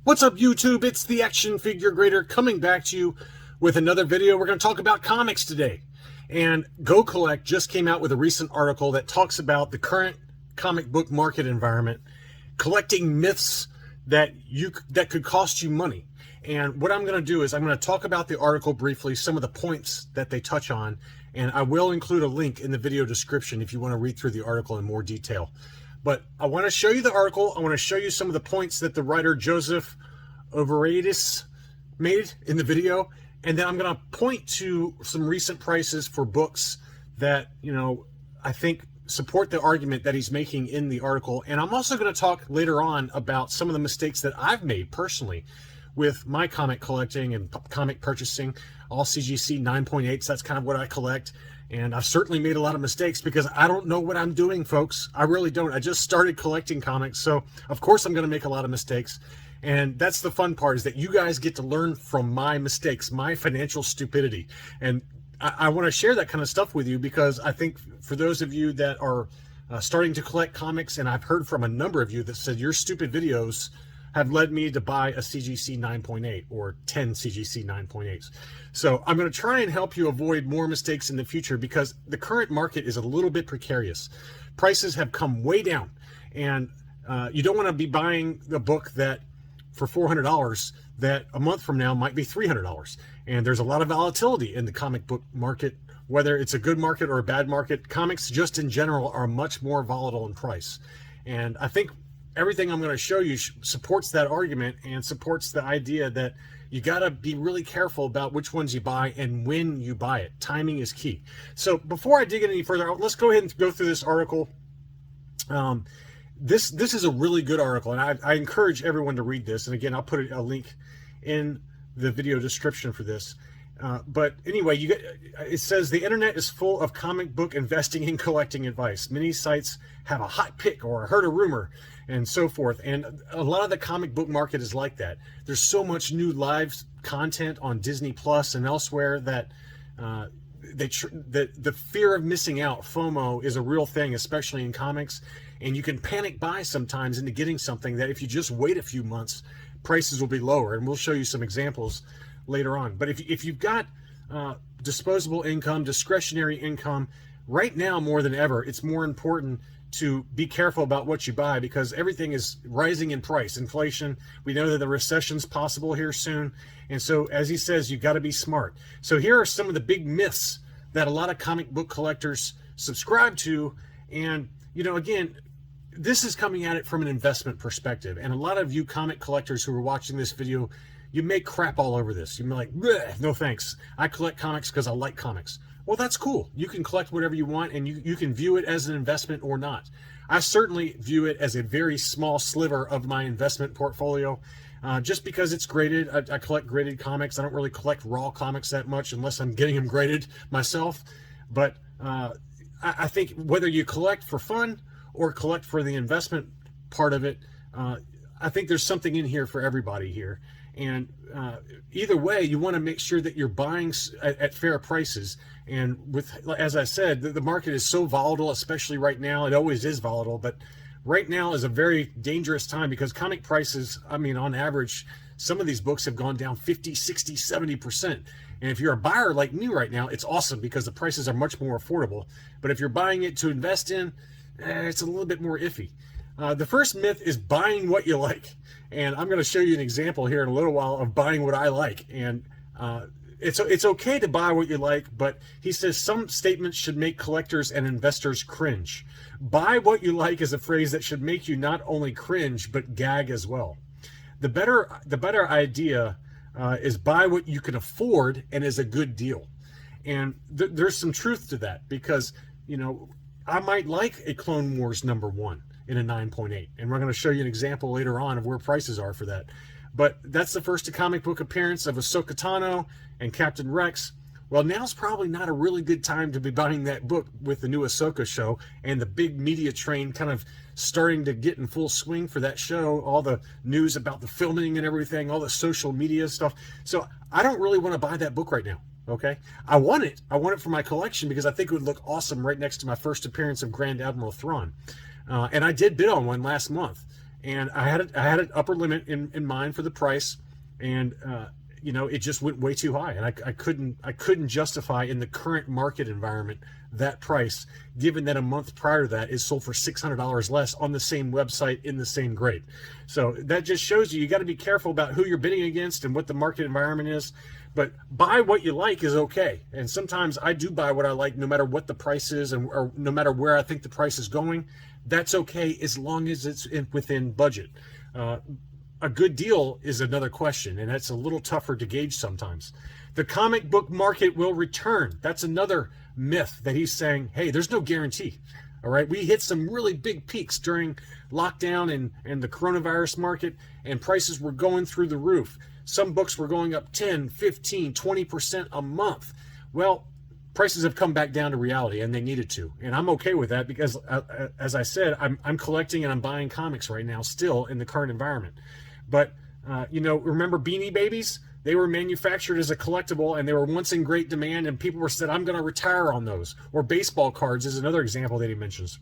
What's up, YouTube? It's the Action Figure Grader coming back to you with another video. We're going to talk about comics today. And GoCollect just came out with a recent article that talks about the current comic book market environment, collecting myths that could cost you money. And what I'm going to do is I'm going to talk about the article briefly, some of the points that they touch on, and I will include a link in the video description if you want to read through the article in more detail. But I want to show you the article. I want to show you some of the points that the writer Joseph Overaitis made in the video. And then I'm going to point to some recent prices for books that, I think support the argument that he's making in the article. And I'm also going to talk later on about some of the mistakes that I've made personally with my comic collecting and comic purchasing. All CGC 9.8s, that's kind of what I collect. And I've certainly made a lot of mistakes because I don't know what I'm doing, folks. I really don't. I just started collecting comics, so of course I'm going to make a lot of mistakes. And that's the fun part, is that you guys get to learn from my mistakes, my financial stupidity. And I want to share that kind of stuff with you because I think for those of you that are starting to collect comics, and I've heard from a number of you that said your stupid videos have led me to buy a CGC 9.8 or 10 CGC 9.8s. So I'm going to try and help you avoid more mistakes in the future because the current market is a little bit precarious. Prices have come way down, and you don't want to be buying the book that for $400 that a month from now might be $300. And there's a lot of volatility in the comic book market, whether it's a good market or a bad market. Comics just in general are much more volatile in price. And I think everything I'm going to show you supports that argument and supports the idea that you got to be really careful about which ones you buy and when you buy it. Timing is key. So before I dig in any further, let's go ahead and go through this article. This is a really good article, and I encourage everyone to read this. And again, I'll put a link in the video description for this. But anyway, it says the internet is full of comic book investing and collecting advice. Many sites have a hot pick or heard a rumor and so forth. And a lot of the comic book market is like that. There's so much new live content on Disney Plus and elsewhere that the fear of missing out, FOMO, is a real thing, especially in comics. And you can panic buy sometimes into getting something that if you just wait a few months, prices will be lower. And we'll show you some examples later on. But if you've got disposable income, discretionary income, right now more than ever, it's more important to be careful about what you buy because everything is rising in price. Inflation, we know that the recession's possible here soon. And so, as he says, you got to be smart. So here are some of the big myths that a lot of comic book collectors subscribe to. And, again, this is coming at it from an investment perspective. And a lot of you comic collectors who are watching this video, you make crap all over this. You're like, no thanks. I collect comics because I like comics. Well, that's cool. You can collect whatever you want, and you can view it as an investment or not. I certainly view it as a very small sliver of my investment portfolio, just because it's graded. I collect graded comics. I don't really collect raw comics that much unless I'm getting them graded myself. But I think whether you collect for fun or collect for the investment part of it, I think there's something in here for everybody here. And either way, you want to make sure that you're buying at fair prices. And as I said, the market is so volatile, especially right now. It always is volatile, but right now is a very dangerous time because comic prices, on average, some of these books have gone down 50, 60, 70%. And if you're a buyer like me right now, it's awesome because the prices are much more affordable. But if you're buying it to invest in, it's a little bit more iffy. The first myth is buying what you like. And I'm going to show you an example here in a little while of buying what I like. And it's okay to buy what you like, but he says some statements should make collectors and investors cringe. Buy what you like is a phrase that should make you not only cringe, but gag as well. The better idea is buy what you can afford and is a good deal. And there's some truth to that because, I might like a Clone Wars #1 in a 9.8. And we're going to show you an example later on of where prices are for that. But that's the first comic book appearance of Ahsoka Tano and Captain Rex. Well, now's probably not a really good time to be buying that book with the new Ahsoka show and the big media train kind of starting to get in full swing for that show, all the news about the filming and everything, all the social media stuff. So I don't really want to buy that book right now. Okay, I want it for my collection because I think it would look awesome right next to my first appearance of Grand Admiral Thrawn. And I did bid on one last month, and I had an upper limit in mind for the price, and you know, it just went way too high, and I couldn't justify in the current market environment that price, given that a month prior to that is sold for $600 less on the same website in the same grade. So that just shows you got to be careful about who you're bidding against and what the market environment is. But buy what you like is okay, and sometimes I do buy what I like, no matter what the price is, and or no matter where I think the price is going. That's okay as long as it's within budget. A good deal is another question, and that's a little tougher to gauge sometimes. The comic book market will return. That's another myth that he's saying, hey, there's no guarantee. All right, we hit some really big peaks during lockdown and the coronavirus market, and prices were going through the roof. Some books were going up 10, 15, 20% a month. Well, prices have come back down to reality, and they needed to. And I'm okay with that because, as I said, I'm collecting and I'm buying comics right now still in the current environment. But, you know, remember Beanie Babies? They were manufactured as a collectible, and they were once in great demand, and people were said, I'm going to retire on those. Or baseball cards is another example that he mentions.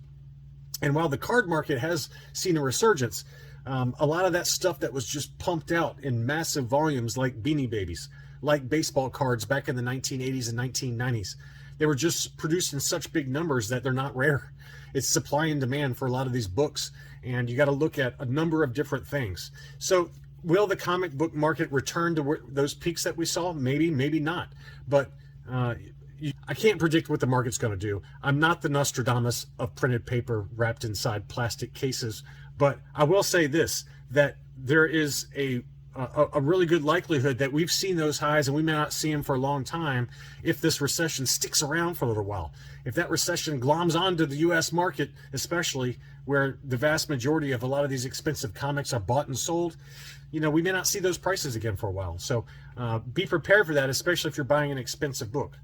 And while the card market has seen a resurgence, a lot of that stuff that was just pumped out in massive volumes, like Beanie Babies, like baseball cards back in the 1980s and 1990s, they were just produced in such big numbers that they're not rare. It's supply and demand for a lot of these books, and you got to look at a number of different things. So will the comic book market return to those peaks that we saw? Maybe, maybe not. But I can't predict what the market's going to do. I'm not the Nostradamus of printed paper wrapped inside plastic cases, but I will say this, that there is a really good likelihood that we've seen those highs, and we may not see them for a long time if this recession sticks around for a little while. If that recession gloms onto the U.S. market, especially where the vast majority of a lot of these expensive comics are bought and sold, you know, we may not see those prices again for a while. So be prepared for that, especially if you're buying an expensive book.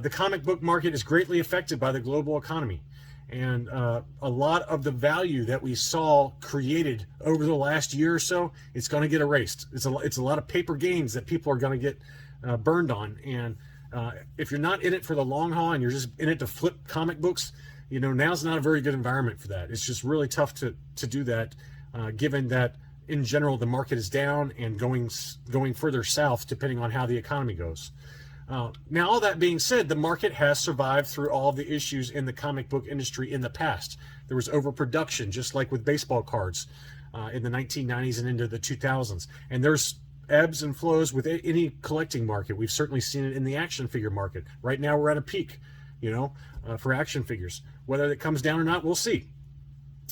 The comic book market is greatly affected by the global economy. And a lot of the value that we saw created over the last year or so, it's going to get erased. It's a lot of paper gains that people are going to get burned on. And if you're not in it for the long haul and you're just in it to flip comic books, you know, now's not a very good environment for that. It's just really tough to do that, given that in general the market is down and going further south depending on how the economy goes. Now, all that being said, the market has survived through all the issues in the comic book industry in the past. There was overproduction, just like with baseball cards in the 1990s and into the 2000s. And there's ebbs and flows with any collecting market. We've certainly seen it in the action figure market. Right now, we're at a peak, you know, for action figures. Whether it comes down or not, we'll see.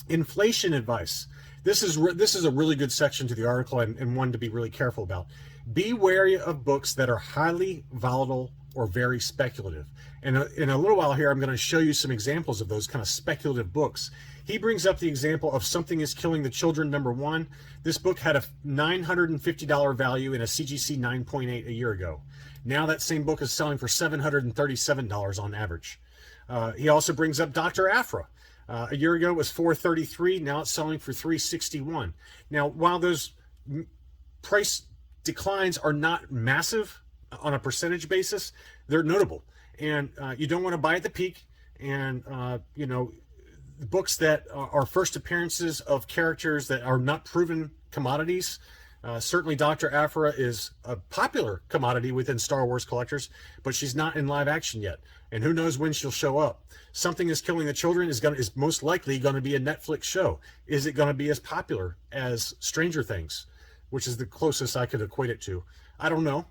Inflation advice. This is a really good section to the article, and one to be really careful about. Be wary of books that are highly volatile or very speculative. And in a little while here, I'm going to show you some examples of those kind of speculative books. He brings up the example of Something is Killing the Children, #1. This book had a $950 value in a CGC 9.8 a year ago. Now that same book is selling for $737 on average. He also brings up Dr. Aphra. A year ago it was $433. Now it's selling for $361. Now, while those price declines are not massive on a percentage basis, they're notable. And you don't want to buy at the peak. And, you know, books that are first appearances of characters that are not proven commodities. Certainly Dr. Aphra is a popular commodity within Star Wars collectors, but she's not in live action yet. And who knows when she'll show up. Something is Killing the Children is most likely going to be a Netflix show. Is it going to be as popular as Stranger Things, which is the closest I could equate it to? I don't know.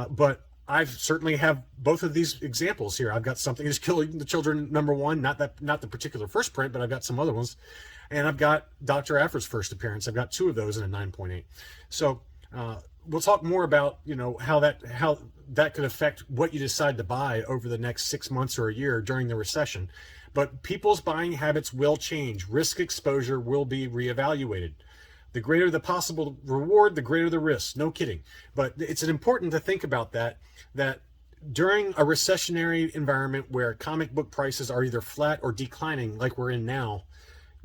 But I certainly have both of these examples here. I've got Something is Killing the Children #1, not the particular first print, but I've got some other ones. And I've got Dr. Aphra's first appearance. I've got 2 of those in a 9.8. So we'll talk more about, you know, how that could affect what you decide to buy over the next 6 months or a year during the recession. But people's buying habits will change. Risk exposure will be reevaluated. The greater the possible reward, the greater the risk. No kidding. But it's important to think about that during a recessionary environment where comic book prices are either flat or declining like we're in now,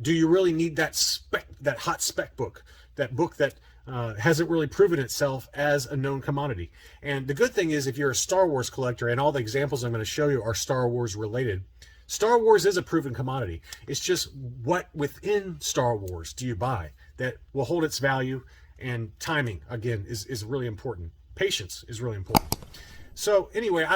do you really need that hot spec book, that book that hasn't really proven itself as a known commodity? And the good thing is, if you're a Star Wars collector, and all the examples I'm going to show you are Star Wars related, Star Wars is a proven commodity. It's just what within Star Wars do you buy? that will hold its value. And timing, again, is really important. Patience is really important. So anyway,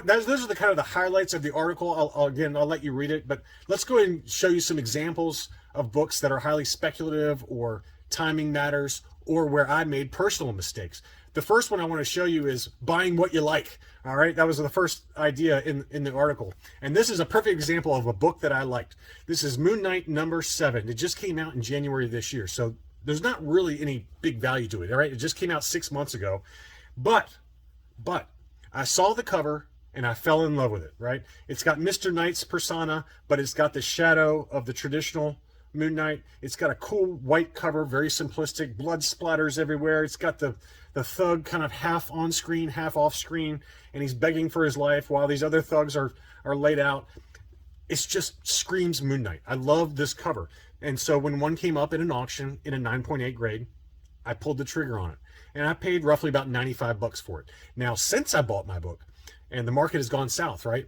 those are the kind of the highlights of the article. I'll let you read it, but let's go ahead and show you some examples of books that are highly speculative or timing matters, or where I made personal mistakes. The first one I want to show you is buying what you like. All right, that was the first idea in the article. And this is a perfect example of a book that I liked. This is Moon Knight #7. It just came out in January of this year. So there's not really any big value to it. All right, it just came out 6 months ago. But I saw the cover and I fell in love with it, right? It's got Mr. Knight's persona, but it's got the shadow of the traditional Moon Knight. It's got a cool white cover, very simplistic, blood splatters everywhere. It's got the thug kind of half on screen, half off screen, and he's begging for his life while these other thugs are laid out. It just screams Moon Knight. I love this cover. And so when one came up in an auction in a 9.8 grade, I pulled the trigger on it. And I paid roughly about 95 bucks for it. Now, since I bought my book, and the market has gone south, right?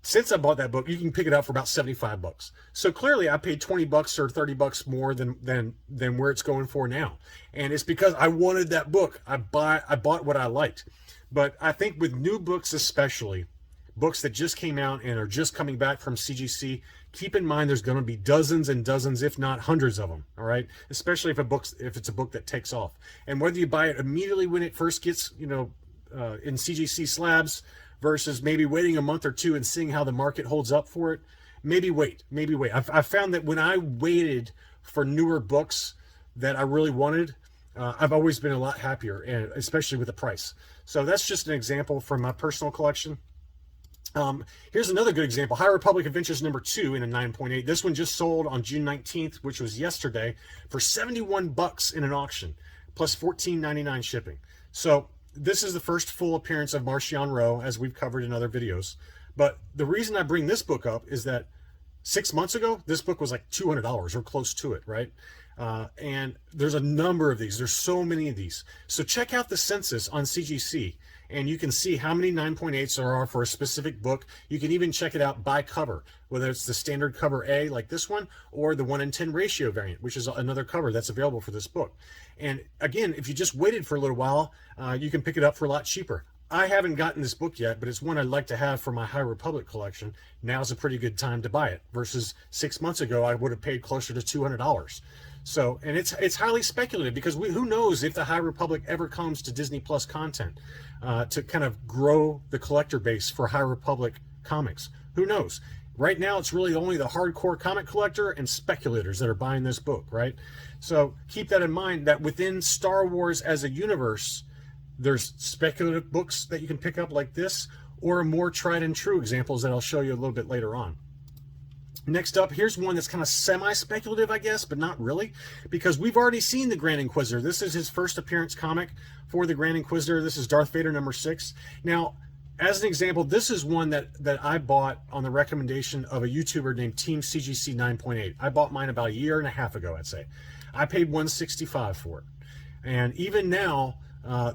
Since I bought that book, you can pick it up for about 75 bucks. So clearly I paid 20 bucks or 30 bucks more than where it's going for now. And it's because I wanted that book. I bought what I liked. But I think with new books, especially books that just came out and are just coming back from CGC, keep in mind there's going to be dozens and dozens, if not hundreds of them. All right, especially if it's a book that takes off. And whether you buy it immediately when it first gets in CGC slabs versus maybe waiting a month or two and seeing how the market holds up for it, maybe wait. I've found that when I waited for newer books that I really wanted, I've always been a lot happier, and especially with the price. So that's just an example from my personal collection. Here's another good example. High Republic Adventures #2 in a 9.8. This one just sold on June 19th, which was yesterday, for 71 bucks in an auction, plus $14.99 shipping. So this is the first full appearance of Marcion Rowe, as we've covered in other videos. But the reason I bring this book up is that 6 months ago, this book was like $200 or close to it, right? And there's a number of these. There's so many of these. So check out the census on CGC, and you can see how many 9.8s there are for a specific book. You can even check it out by cover, whether it's the standard cover A like this one, or the 1:10 ratio variant, which is another cover that's available for this book. And again, if you just waited for a little while, you can pick it up for a lot cheaper. I haven't gotten this book yet, but it's one I'd like to have for my High Republic collection. Now's a pretty good time to buy it, versus 6 months ago I would have paid closer to $200. So, and it's highly speculative, because who knows if the High Republic ever comes to Disney Plus content to kind of grow the collector base for High Republic comics. Who knows? Right now, it's really only the hardcore comic collector and speculators that are buying this book, right? So keep that in mind, that within Star Wars as a universe, there's speculative books that you can pick up like this, or more tried and true examples that I'll show you a little bit later on. Next up, here's one that's kind of semi-speculative, I guess, but not really, because we've already seen the Grand Inquisitor. This is his first appearance comic for the Grand Inquisitor. This is Darth Vader #6. Now, as an example, this is one that I bought on the recommendation of a YouTuber named Team CGC 9.8. I bought mine about a year and a half ago, I'd say. I paid $165 for it. And even now,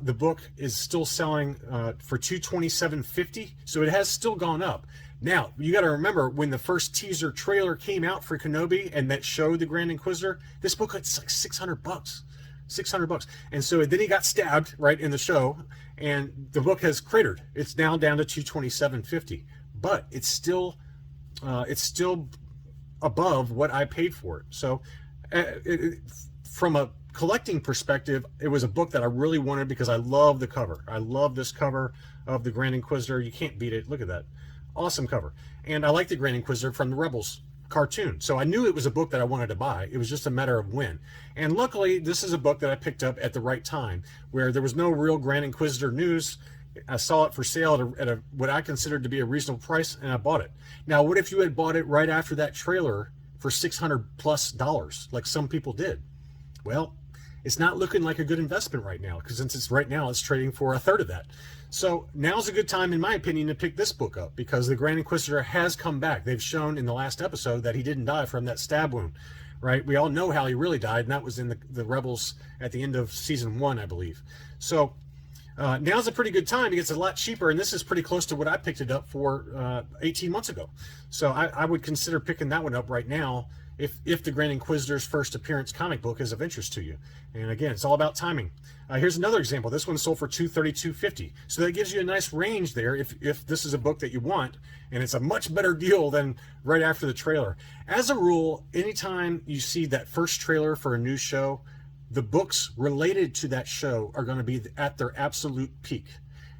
the book is still selling for $227.50, so it has still gone up. Now, you got to remember, when the first teaser trailer came out for Kenobi and that showed the Grand Inquisitor, this book was like 600 bucks. 600 bucks. And so then he got stabbed right in the show, and the book has cratered. It's now down to $227.50, but it's still above what I paid for it. So from a collecting perspective, it was a book that I really wanted because I love the cover. I love this cover of the Grand Inquisitor. You can't beat it. Look at that. Awesome cover. And I like the Grand Inquisitor from the Rebels cartoon. So I knew it was a book that I wanted to buy. It was just a matter of when. And luckily, this is a book that I picked up at the right time, where there was no real Grand Inquisitor news. I saw it for sale at what I considered to be a reasonable price, and I bought it. Now, what if you had bought it right after that trailer for $600+, like some people did? Well, it's not looking like a good investment right now, because since it's right now, it's trading for a third of that. So now's a good time, in my opinion, to pick this book up, because the Grand Inquisitor has come back. They've shown in the last episode that he didn't die from that stab wound, right? We all know how he really died, and that was in the Rebels at the end of season 1, I believe. So now's a pretty good time. It gets a lot cheaper, and this is pretty close to what I picked it up for 18 months ago. So I would consider picking that one up right now if the Grand Inquisitor's first appearance comic book is of interest to you. And again, it's all about timing. Here's another example. This one sold for $232.50. So that gives you a nice range there if this is a book that you want, and it's a much better deal than right after the trailer. As a rule, anytime you see that first trailer for a new show, the books related to that show are going to be at their absolute peak.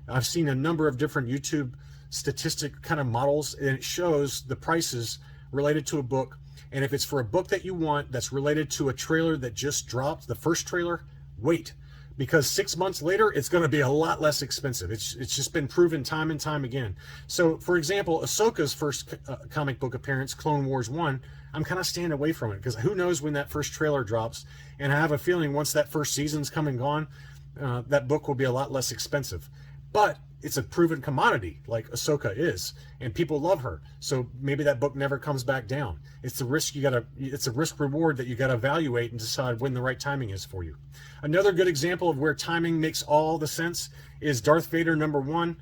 I've seen a number of different YouTube statistic kind of models, and it shows the prices related to a book. And if it's for a book that you want that's related to a trailer that just dropped, the first trailer, wait, because 6 months later it's going to be a lot less expensive. It's just been proven time and time again. So for example, Ahsoka's first comic book appearance, Clone Wars 1, I'm kind of staying away from it because who knows when that first trailer drops. And I have a feeling once that first season's come and gone, that book will be a lot less expensive. But it's a proven commodity like Ahsoka is, and people love her. So maybe that book never comes back down. It's a risk it's a risk reward that you got to evaluate and decide when the right timing is for you. Another good example of where timing makes all the sense is Darth Vader #1.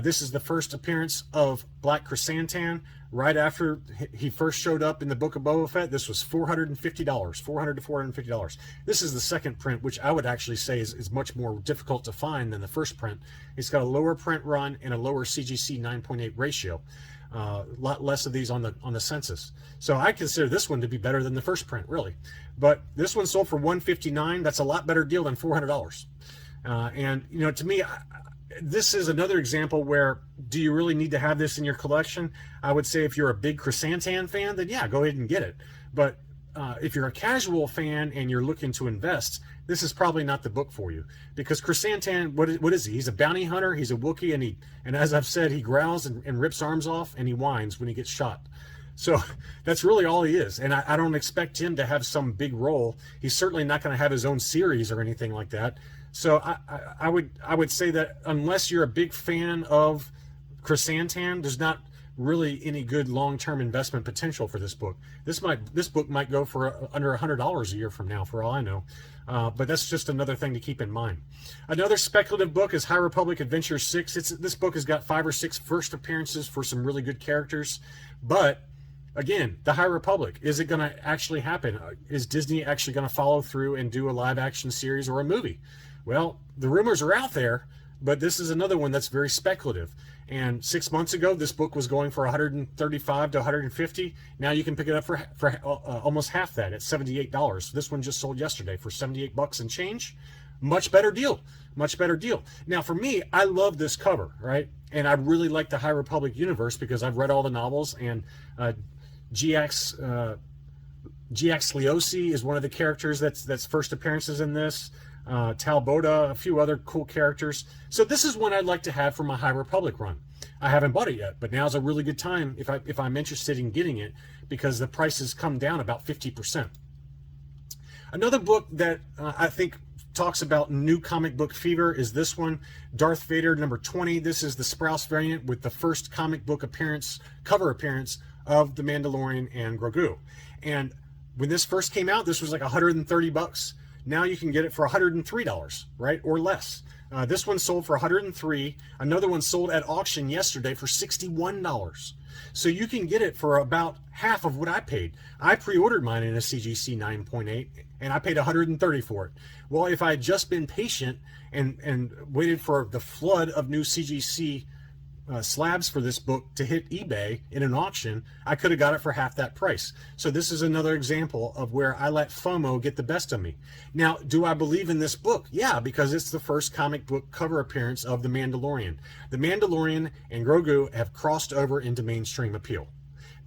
This is the first appearance of Black Krrsantan right after he first showed up in the Book of Boba Fett. This was $450, $400 to $450. This is the second print, which I would actually say is much more difficult to find than the first print. It's got a lower print run and a lower CGC 9.8 ratio. A lot less of these on the census. So I consider this one to be better than the first print, really. But this one sold for $159. That's a lot better deal than $400. And you know, to me, this is another example where, do you really need to have this in your collection? I would say if you're a big Krrsantan fan, then yeah, go ahead and get it. But if you're a casual fan and you're looking to invest, this is probably not the book for you. Because Krrsantan, what is he? He's a bounty hunter, he's a Wookiee, and as I've said, he growls and rips arms off, and he whines when he gets shot. So that's really all he is. And I don't expect him to have some big role. He's certainly not going to have his own series or anything like that. So I would say that unless you're a big fan of Krrsantan, there's not really any good long-term investment potential for this book. This book might go for under $100 a year from now, for all I know. But that's just another thing to keep in mind. Another speculative book is High Republic Adventure 6. This book has got 5 or 6 first appearances for some really good characters. But again, the High Republic, is it going to actually happen? Is Disney actually going to follow through and do a live-action series or a movie? Well, the rumors are out there, but this is another one that's very speculative. And 6 months ago, this book was going for $135 to $150. Now you can pick it up for almost half that at $78. This one just sold yesterday for $78 and change. Much better deal. Much better deal. Now, for me, I love this cover, right? And I really like the High Republic universe because I've read all the novels, and GX Leosi is one of the characters that's first appearances in this. Talboda, a few other cool characters. So this is one I'd like to have for my High Republic run. I haven't bought it yet, but now's a really good time if I'm interested in getting it, because the prices come down about 50%. Another book that I think talks about new comic book fever is this one, Darth Vader #20. This is the Sprouse variant with the first comic book cover appearance of The Mandalorian and Grogu. And when this first came out, this was like $130. Now you can get it for $103, right, or less. This one sold for $103. Another one sold at auction yesterday for $61. So you can get it for about half of what I paid. I pre-ordered mine in a CGC 9.8, and I paid $130 for it. Well, if I had just been patient and waited for the flood of new CGC slabs for this book to hit eBay in an auction, I could have got it for half that price. So this is another example of where I let FOMO get the best of me. Now, do I believe in this book? Yeah, because it's the first comic book cover appearance of The Mandalorian. The Mandalorian and Grogu have crossed over into mainstream appeal.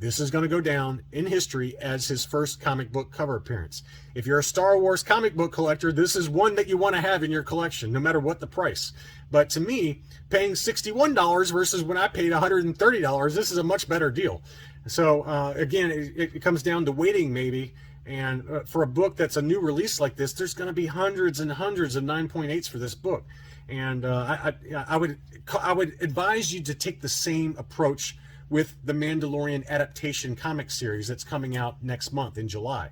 This is going to go down in history as his first comic book cover appearance. If you're a Star Wars comic book collector, this is one that you want to have in your collection, no matter what the price. But to me, paying $61 versus when I paid $130, this is a much better deal. So again, it comes down to waiting maybe. And for a book that's a new release like this, there's going to be hundreds and hundreds of 9.8s for this book. And I would advise you to take the same approach with the Mandalorian adaptation comic series that's coming out next month in July.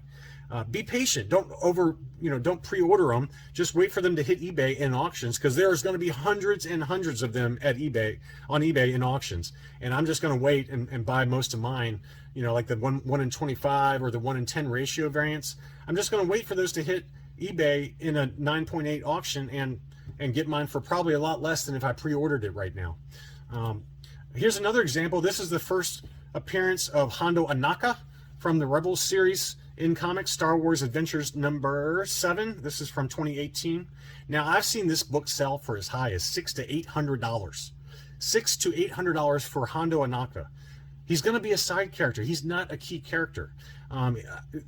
Be patient. Don't pre-order them. Just wait for them to hit eBay in auctions, because there's going to be hundreds and hundreds of them at on eBay in auctions. And I'm just going to wait and buy most of mine, like the 1 in 25 or the 1 in 10 ratio variants. I'm just going to wait for those to hit eBay in a 9.8 auction and get mine for probably a lot less than if I pre-ordered it right now. Here's another example. This is the first appearance of Hondo Anaka from the Rebels series in comics, Star Wars Adventures number 7. This is from 2018. Now, I've seen this book sell for as high as $600 to $800. $600 to $800 for Hondo Anaka. He's going to be a side character. He's not a key character.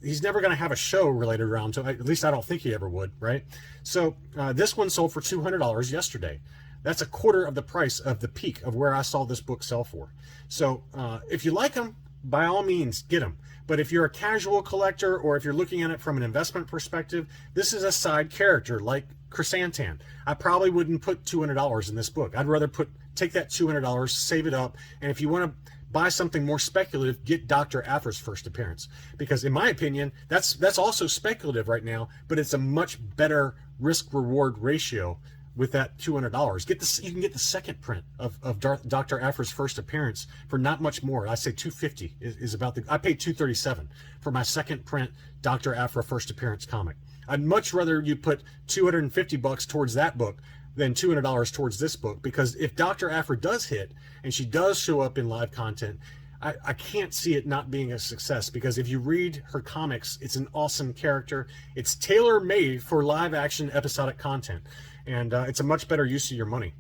He's never going to have a show related around to. At least I don't think he ever would, right? So this one sold for $200 yesterday. That's a quarter of the price of the peak of where I saw this book sell for. So if you like him, by all means, get him. But if you're a casual collector, or if you're looking at it from an investment perspective, this is a side character like Krrsantan. I probably wouldn't put $200 in this book. I'd rather take that $200, save it up, and if you want to buy something more speculative, get Dr. Aphra's first appearance. Because in my opinion, that's also speculative right now, but it's a much better risk-reward ratio with that $200. You can get the second print of Dr. Aphra's first appearance for not much more. I say $250 is about I paid $237 for my second print Dr. Aphra first appearance comic. I'd much rather you put $250 towards that book than $200 towards this book, because if Dr. Aphra does hit and she does show up in live content, I can't see it not being a success, because if you read her comics, it's an awesome character. It's tailor-made for live action episodic content, and it's a much better use of your money.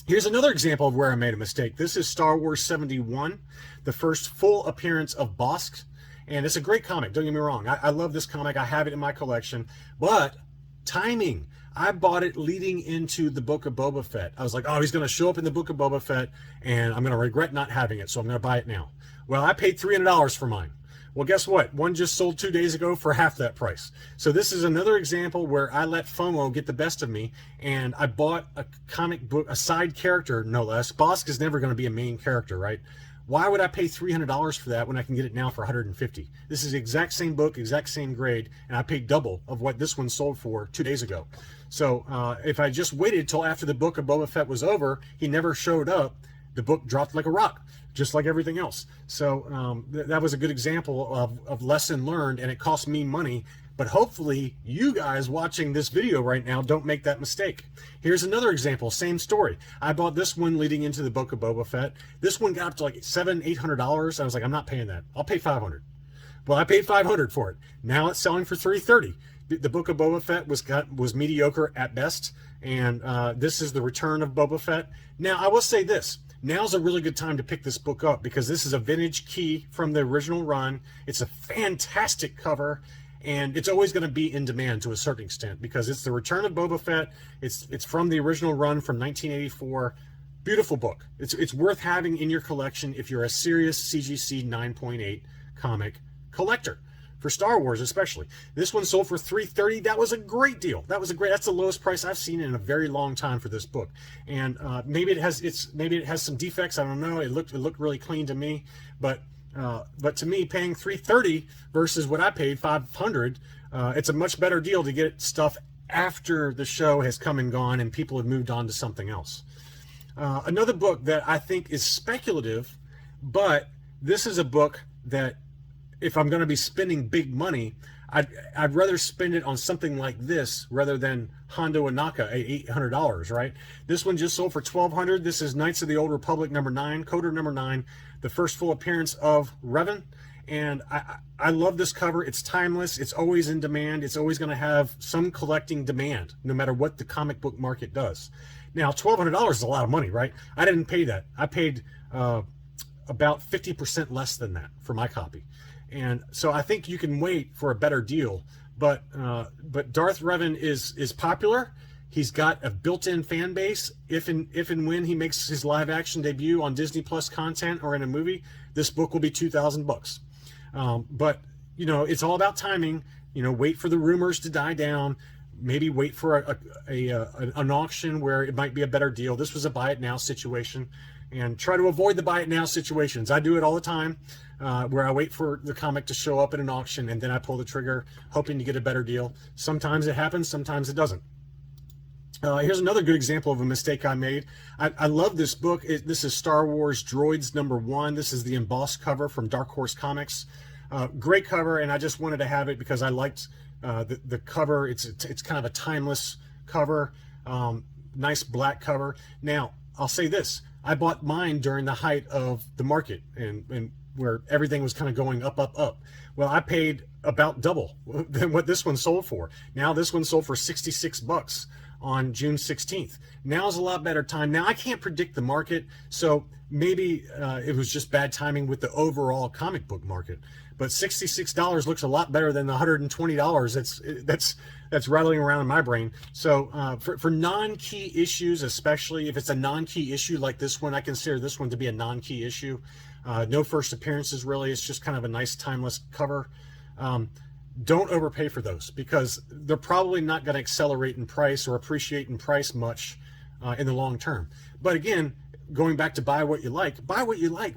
Here's another example of where I made a mistake. This is Star Wars 71, the first full appearance of Bossk, and it's a great comic, don't get me wrong. I love this comic. I have it in my collection, but timing. I bought it leading into the Book of Boba Fett. I was like, oh, he's going to show up in the Book of Boba Fett, and I'm going to regret not having it, so I'm going to buy it now. Well, I paid $300 for mine. Well, guess what? One just sold 2 days ago for half that price. So this is another example where I let FOMO get the best of me, and I bought a comic book, a side character, no less. Bossk is never going to be a main character, right? Why would I pay $300 for that when I can get it now for $150? This is the exact same book, exact same grade, and I paid double of what this one sold for 2 days ago. So if I just waited till after the Book of Boba Fett was over, he never showed up, the book dropped like a rock, just like everything else. So that was a good example of lesson learned, and it cost me money. But hopefully you guys watching this video right now don't make that mistake. Here's another example, same story. I bought this one leading into the Book of Boba Fett. This one got up to like $700-800. I was like, I'm not paying that. I'll pay $500. Well, I paid $500 for it. Now it's selling for $330. The Book of Boba Fett was mediocre at best, and this is the return of Boba Fett. Now, I will say this. Now's a really good time to pick this book up, because this is a vintage key from the original run. It's a fantastic cover, and it's always going to be in demand to a certain extent, because it's the return of Boba Fett. It's from the original run from 1984. Beautiful book. It's worth having in your collection if you're a serious CGC 9.8 comic collector. For Star Wars especially. This one sold for $330. That was a great deal. That's the lowest price I've seen in a very long time for this book. And maybe it has some defects. I don't know. It looked really clean to me, but to me, paying $330 versus what I paid $500, it's a much better deal to get stuff after the show has come and gone and people have moved on to something else. Another book that I think is speculative, but this is a book that if I'm going to be spending big money, I'd rather spend it on something like this rather than Hondo Anaka at $800, right? This one just sold for $1,200. This is Knights of the Old Republic number 9, Coder number 9, the first full appearance of Revan. And I love this cover. It's timeless. It's always in demand. It's always going to have some collecting demand, no matter what the comic book market does. Now, $1,200 is a lot of money, right? I didn't pay that. I paid about 50% less than that for my copy. And so I think you can wait for a better deal, but Darth Revan is popular. He's got a built-in fan base. If and when he makes his live action debut on Disney Plus content or in a movie, this book will be $2,000. But it's all about timing. Wait for the rumors to die down. Maybe wait for an auction where it might be a better deal. This was a buy it now situation. and try to avoid the buy it now situations. I do it all the time, where I wait for the comic to show up at an auction and then I pull the trigger hoping to get a better deal. Sometimes it happens, sometimes it doesn't. Here's another good example of a mistake I made. I love this book. This is Star Wars Droids #1. This is the embossed cover from Dark Horse Comics. Great cover, and I just wanted to have it because I liked the cover. It's kind of a timeless cover, nice black cover. Now, I'll say this. I bought mine during the height of the market and where everything was kind of going up, up, up. Well, I paid about double than what this one sold for. Now this one sold for $66 on June 16th. Now's a lot better time. Now I can't predict the market, so maybe it was just bad timing with the overall comic book market. But $66 looks a lot better than the $120 that's rattling around in my brain. So for non-key issues, especially if it's a non-key issue like this one, I consider this one to be a non-key issue. No first appearances really. It's just kind of a nice timeless cover. Don't overpay for those because they're probably not going to accelerate in price or appreciate in price much in the long term. But again, going back to buy what you like,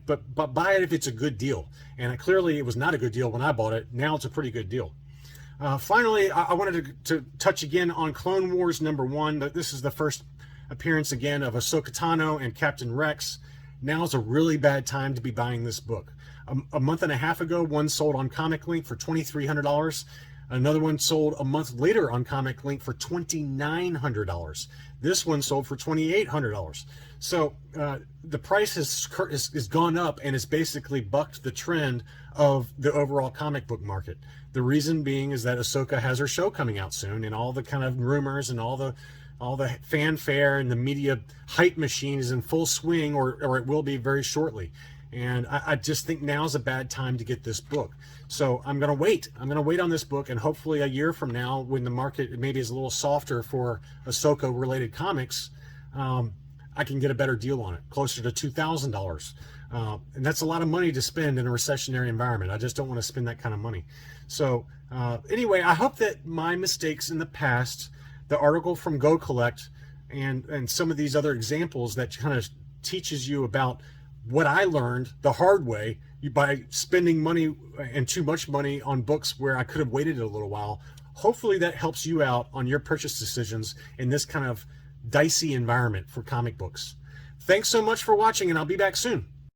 but buy it if it's a good deal. And clearly it was not a good deal when I bought it. Now it's a pretty good deal. Finally, I wanted to touch again on Clone Wars #1. This is the first appearance again of Ahsoka Tano and Captain Rex. Now is a really bad time to be buying this book. A month and a half ago, one sold on Comic Link for $2,300. Another one sold a month later on Comic Link for $2,900. This one sold for $2,800. So the price has gone up and has basically bucked the trend of the overall comic book market. The reason being is that Ahsoka has her show coming out soon, and all the kind of rumors and all the fanfare and the media hype machine is in full swing, or it will be very shortly. And I just think now is a bad time to get this book. So I'm going to wait. I'm going to wait on this book, and hopefully a year from now, when the market maybe is a little softer for Ahsoka-related comics, I can get a better deal on it, closer to $2,000. And that's a lot of money to spend in a recessionary environment. I just don't want to spend that kind of money. So anyway, I hope that my mistakes in the past, the article from GoCollect, and some of these other examples that kind of teaches you about what I learned the hard way by spending money and too much money on books where I could have waited a little while. Hopefully that helps you out on your purchase decisions in this kind of dicey environment for comic books. Thanks so much for watching, and I'll be back soon.